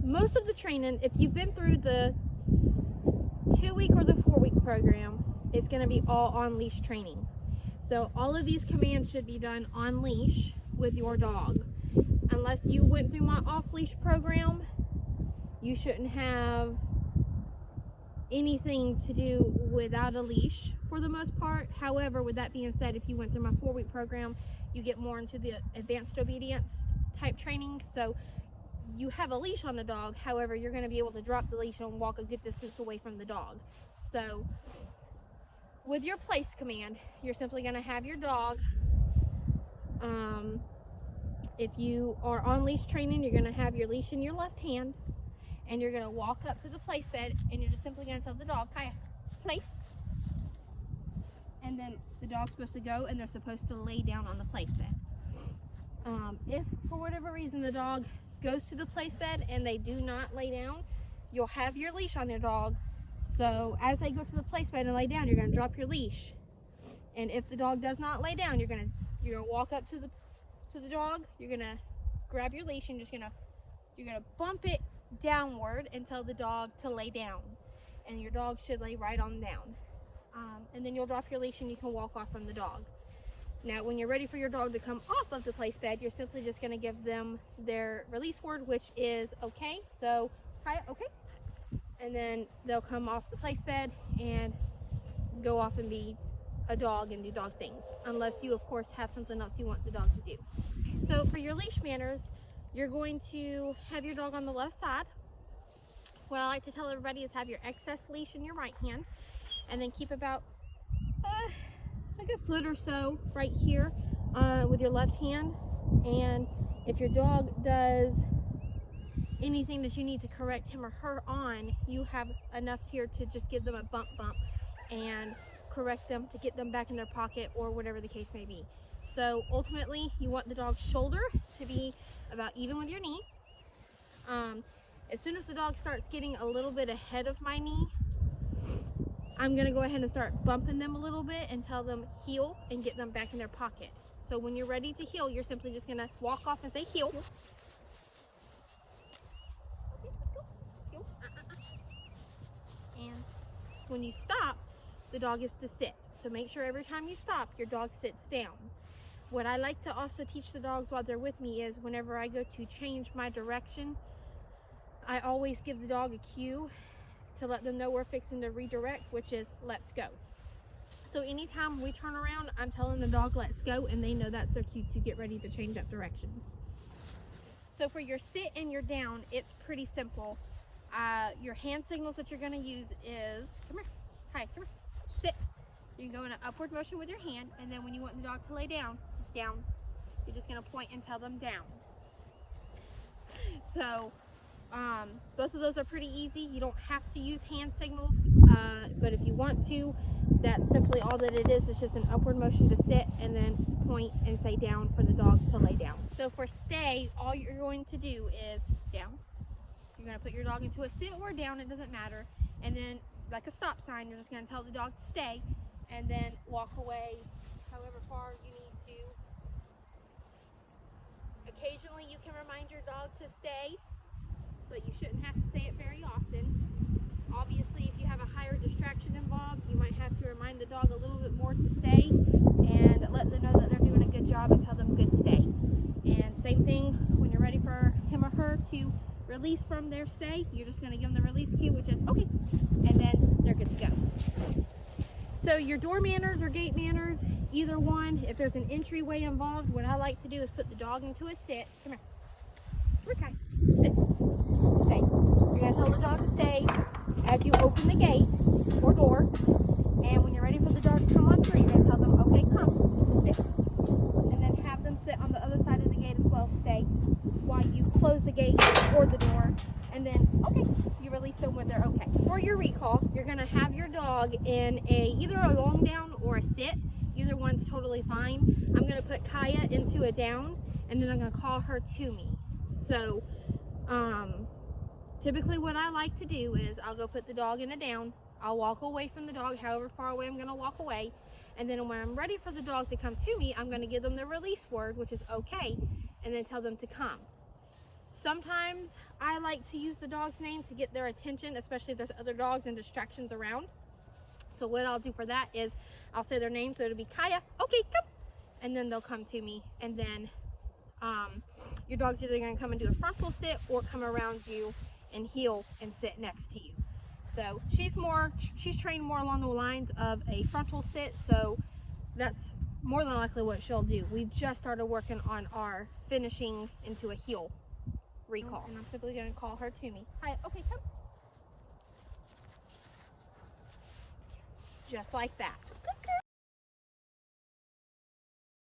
most of the training, if you've been through the 2-week or the 4-week program, it's going to be all on leash training. So all of these commands should be done on leash with your dog. Unless you went through my off-leash program, you shouldn't have anything to do without a leash for the most part. However, with that being said, if you went through my 4-week program, you get more into the advanced obedience type training. So you have a leash on the dog. However, you're going to be able to drop the leash and walk a good distance away from the dog. So with your place command, you're simply going to have your dog. If you are on leash training, you're going to have your leash in your left hand, and you're going to walk up to the place bed, and you're just simply going to tell the dog, Kaya, place. And then the dog's supposed to go, and they're supposed to lay down on the place bed. If for whatever reason the dog goes to the place bed and they do not lay down, you'll have your leash on their dog. So as they go to the place bed and lay down, you're going to drop your leash. And if the dog does not lay down, you're going to walk up to the dog. You're going to grab your leash and you're going to bump it downward and tell the dog to lay down. And your dog should lay right on down. And then you'll drop your leash and you can walk off from the dog. Now, when you're ready for your dog to come off of the place bed, you're simply just going to give them their release word, which is okay. So, Kaya, okay. And then they'll come off the place bed and go off and be a dog and do dog things. Unless you, of course, have something else you want the dog to do. So, for your leash manners, you're going to have your dog on the left side. What I like to tell everybody is have your excess leash in your right hand. And then keep about like a foot or so right here with your left hand. And if your dog does anything that you need to correct him or her on, you have enough here to just give them a bump and correct them to get them back in their pocket or whatever the case may be. So ultimately, you want the dog's shoulder to be about even with your knee. As soon as the dog starts getting a little bit ahead of my knee, I'm going to go ahead and start bumping them a little bit and tell them heel and get them back in their pocket. So when you're ready to heel, you're simply just going to walk off and say heel. Okay, let's go. Heel. And when you stop, the dog is to sit. So make sure every time you stop, your dog sits down. What I like to also teach the dogs while they're with me is whenever I go to change my direction, I always give the dog a cue to let them know we're fixing to redirect, which is let's go. So anytime we turn around, I'm telling the dog let's go, and they know that's their cue to get ready to change up directions. So for your sit and your down, it's pretty simple. Your hand signals that you're going to use is, come here, hi, come here, sit. You can go in an upward motion with your hand, and then when you want the dog to lay down, down. You're just going to point and tell them down. So both of those are pretty easy. You don't have to use hand signals, but if you want to, that's simply all that it is. It's just an upward motion to sit and then point and say down for the dog to lay down. So for stay, all you're going to do is down. You're going to put your dog into a sit or down, it doesn't matter. And then like a stop sign, you're just going to tell the dog to stay and then walk away however far you need to. Occasionally you can remind your dog to stay, but you shouldn't have to say it very often. Obviously, if you have a higher distraction involved, you might have to remind the dog a little bit more to stay and let them know that they're doing a good job and tell them good stay. And same thing when you're ready for him or her to release from their stay, you're just going to give them the release cue, which is okay, and then they're good to go. So your door manners or gate manners, either one, if there's an entryway involved, what I like to do is put the dog into a sit. Come here. Okay. Sit. Stay. You're going to tell the dog to stay as you open the gate or door. And when you're ready for the dog to come on through, you're going to tell them, okay, come. Sit. And then have them sit on the other side of the gate as well. Stay while you close the gate or the door. And then, okay, you release them when they're okay. For your recall, you're going to have your dog in either a long down or a sit. Either one's totally fine. I'm going to put Kaya into a down, and then I'm going to call her to me. So, typically what I like to do is I'll go put the dog in a down. I'll walk away from the dog, however far away I'm going to walk away. And then when I'm ready for the dog to come to me, I'm going to give them the release word, which is okay, and then tell them to come. Sometimes I like to use the dog's name to get their attention, especially if there's other dogs and distractions around. So what I'll do for that is I'll say their name, so it'll be Kaya, okay, come, and then they'll come to me. And then your dog's either going to come and do a frontal sit or come around you and heel and sit next to you. So she's trained more along the lines of a frontal sit, so that's more than likely what she'll do. We just started working on our finishing into a heel recall. And I'm simply going to call her to me. Hi, okay, come. Just like that.